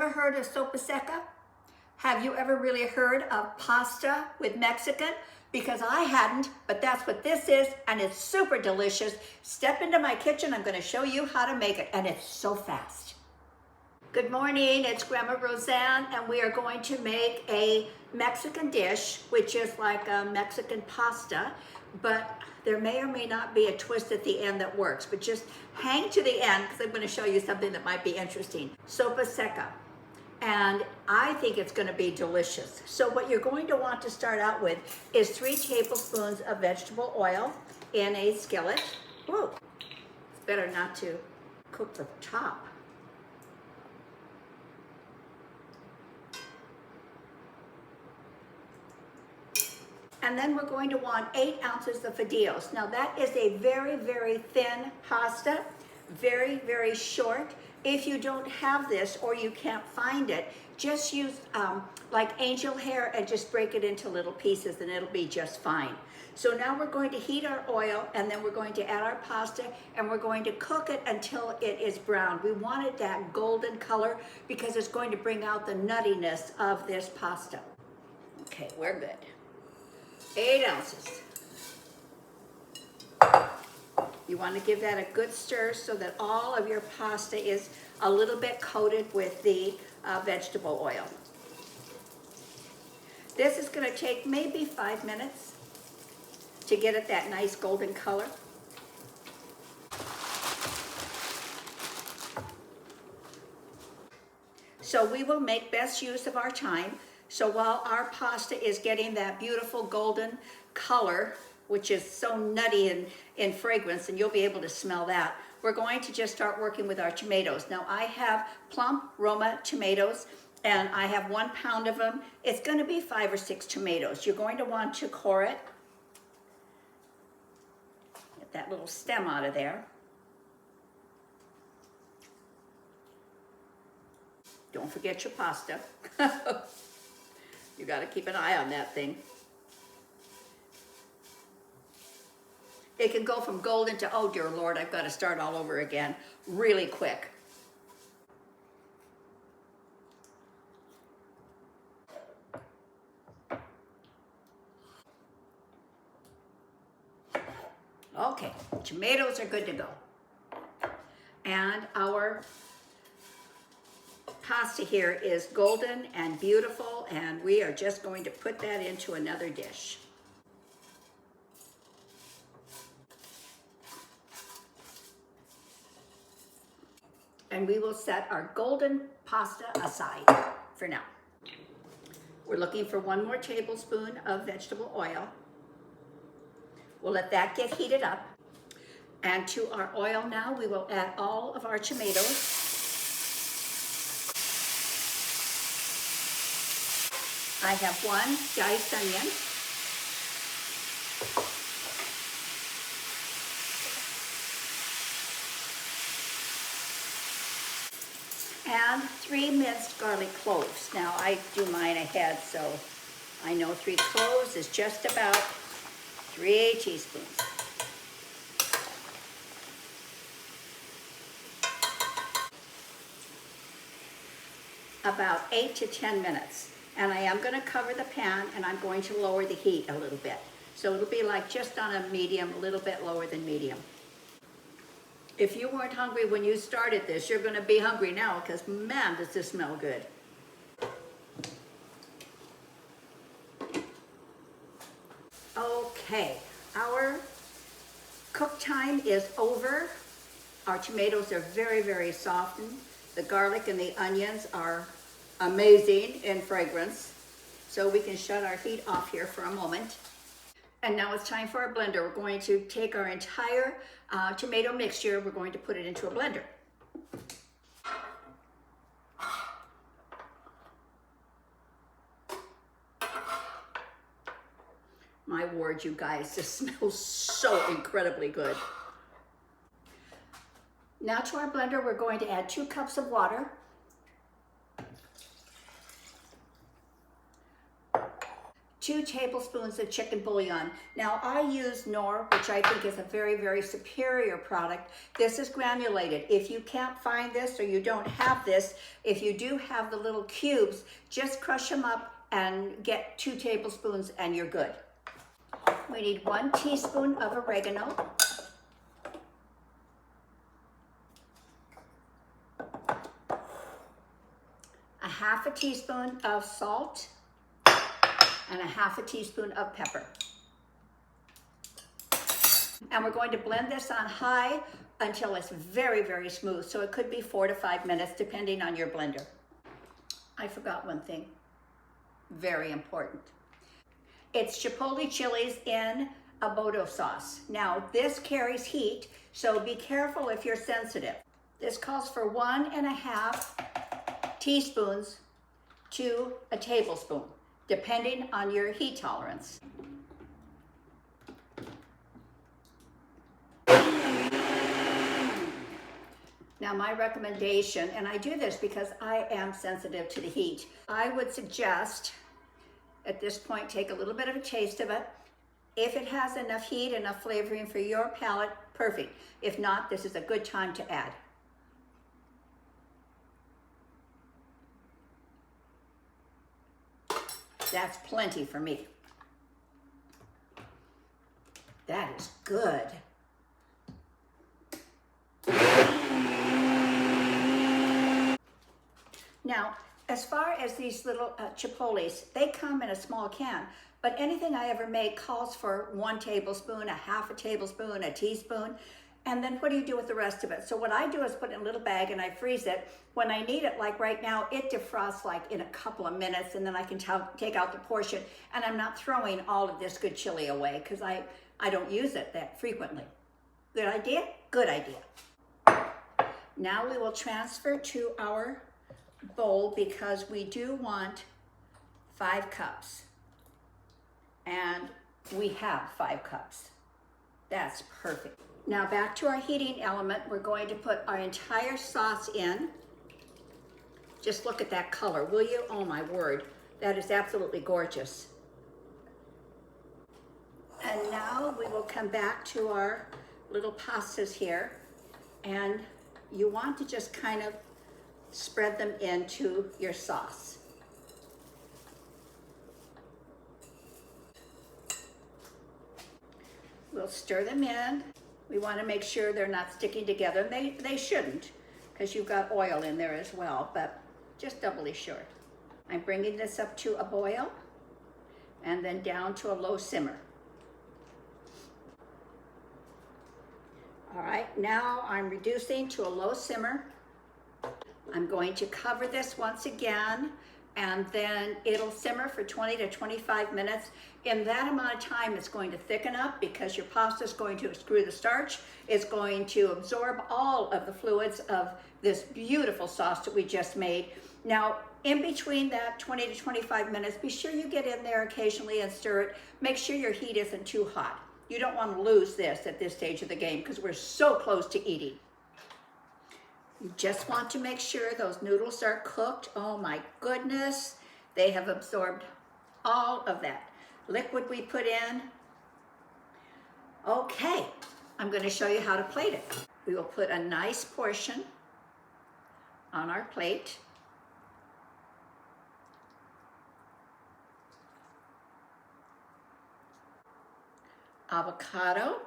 ever heard of sopa seca? Have you ever really heard of pasta with Mexican? Because I hadn't, but that's what this is, and it's super delicious. Step into my kitchen, I'm gonna show you how to make it, and it's so fast. Good morning, it's Grandma Roseanne, and we are going to make a Mexican dish, which is like a Mexican pasta, but there may or may not be a twist at the end that works, but just hang to the end because I'm going to show you something that might be interesting. Sopa seca, and I think it's going to be delicious. So what you're going to want to start out with is 3 tablespoons of vegetable oil in a skillet. Whoa, it's better not to cook the top. And then we're going to want 8 ounces of FIDEOS. Now that is a very, very thin pasta, very, very short. If you don't have this or you can't find it, just use like angel hair and just break it into little pieces and it'll be just fine. So now we're going to heat our oil and then we're going to add our pasta and we're going to cook it until it is brown. We want it that golden color because it's going to bring out the nuttiness of this pasta. Okay, we're good. 8 ounces. You want to give that a good stir so that all of your pasta is a little bit coated with the vegetable oil. This is going to take maybe 5 minutes to get it that nice golden color. So we will make best use of our time. So while our pasta is getting that beautiful golden color, which is so nutty in fragrance, and you'll be able to smell that, we're going to just start working with our tomatoes. Now I have plum Roma tomatoes, and I have 1 pound of them. It's going to be 5 or 6 tomatoes. You're going to want to core it. Get that little stem out of there. Don't forget your pasta. You got to keep an eye on that thing. It can go from golden to, oh dear Lord, I've got to start all over again really quick. Okay, tomatoes are good to go. And our pasta here is golden and beautiful, and we are just going to put that into another dish. And we will set our golden pasta aside for now. We're looking for 1 more tablespoon of vegetable oil. We'll let that get heated up. And to our oil now, we will add all of our tomatoes. I have 1 diced onion. And 3 minced garlic cloves. Now I do mine ahead, so I know 3 cloves is just about 3 teaspoons. About 8 to 10 minutes. And I am going to cover the pan and I'm going to lower the heat a little bit. So it'll be like just on a medium, a little bit lower than medium. If you weren't hungry when you started this, you're going to be hungry now because man, does this smell good. Okay, our cook time is over. Our tomatoes are very, very softened. The garlic and the onions are amazing in fragrance. So we can shut our heat off here for a moment. And now it's time for our blender. We're going to take our entire tomato mixture, we're going to put it into a blender. My word, you guys, this smells so incredibly good. Now to our blender, we're going to add 2 cups of water. 2 tablespoons of chicken bouillon. Now I use Knorr, which I think is a very, very superior product. This is granulated. If you can't find this or you don't have this, if you do have the little cubes, just crush them up and get 2 tablespoons and you're good. We need 1 teaspoon of oregano. A half a teaspoon of salt and a half a teaspoon of pepper. And we're going to blend this on high until it's very, very smooth. So it could be 4 to 5 minutes depending on your blender. I forgot one thing, very important. It's chipotle chilies in aboto sauce. Now this carries heat, so be careful if you're sensitive. This calls for 1.5 teaspoons to a tablespoon, depending on your heat tolerance. Now my recommendation, and I do this because I am sensitive to the heat, I would suggest at this point take a little bit of a taste of it. If it has enough heat, enough flavoring for your palate, perfect. If not, this is a good time to add. That's plenty for me. That is good. Now, as far as these little chipotles, they come in a small can, but anything I ever make calls for 1 tablespoon, a half a tablespoon, a teaspoon, and then what do you do with the rest of it? So what I do is put it in a little bag and I freeze it. When I need it, like right now, it defrosts like in a couple of minutes, and then I can take out the portion, and I'm not throwing all of this good chili away because I don't use it that frequently. Good idea? Good idea. Now we will transfer to our bowl because we do want 5 cups. And we have 5 cups. That's perfect. Now back to our heating element, we're going to put our entire sauce in. Just look at that color, will you? Oh my word, that is absolutely gorgeous. And now we will come back to our little pastas here, and you want to just kind of spread them into your sauce. We'll stir them in. We want to make sure they're not sticking together. They shouldn't, because you've got oil in there as well, but just doubly sure. I'm bringing this up to a boil and then down to a low simmer. All right, now I'm reducing to a low simmer. I'm going to cover this once again, and then it'll simmer for 20 to 25 minutes. In that amount of time, it's going to thicken up because your pasta is going to screw the starch. It's going to absorb all of the fluids of this beautiful sauce that we just made. Now, in between that 20 to 25 minutes, be sure you get in there occasionally and stir it. Make sure your heat isn't too hot. You don't want to lose this at this stage of the game because we're so close to eating. You just want to make sure those noodles are cooked. Oh my goodness, they have absorbed all of that liquid we put in. Okay, I'm going to show you how to plate it. We will put a nice portion on our plate. Avocado,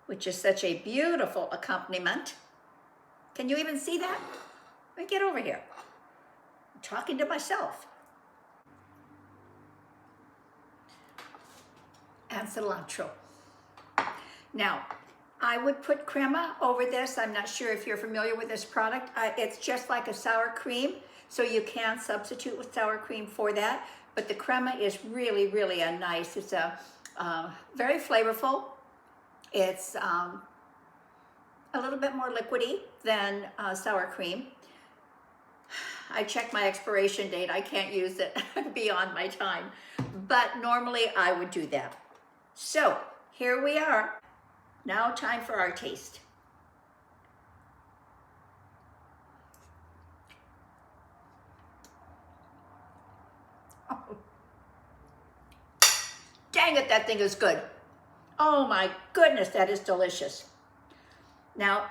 which is such a beautiful accompaniment. Can you even see that? Let me get over here. I'm talking to myself. And cilantro. Now, I would put crema over this. I'm not sure if you're familiar with this product. It's just like a sour cream, so you can substitute with sour cream for that. But the crema is really, really a nice. It's a very flavorful. It's a little bit more liquidy than sour cream. I checked my expiration date. I can't use it beyond my time, but normally I would do that. So here we are. Now time for our taste. Oh. Dang it, that thing is good. Oh my goodness, that is delicious. Now,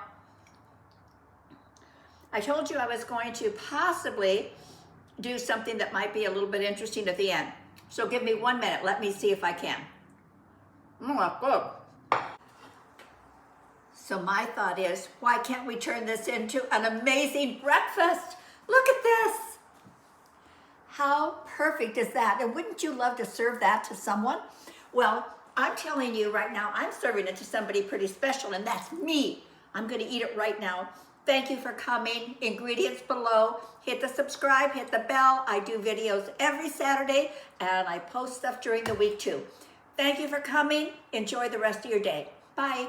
I told you I was going to possibly do something that might be a little bit interesting at the end. So give me 1 minute. Let me see if I can. Good. So my thought is, why can't we turn this into an amazing breakfast? Look at this. How perfect is that? And wouldn't you love to serve that to someone? Well, I'm telling you right now, I'm serving it to somebody pretty special, and that's me. I'm gonna eat it right now. Thank you for coming. Ingredients below. Hit the subscribe, hit the bell. I do videos every Saturday, and I post stuff during the week too. Thank you for coming. Enjoy the rest of your day. Bye.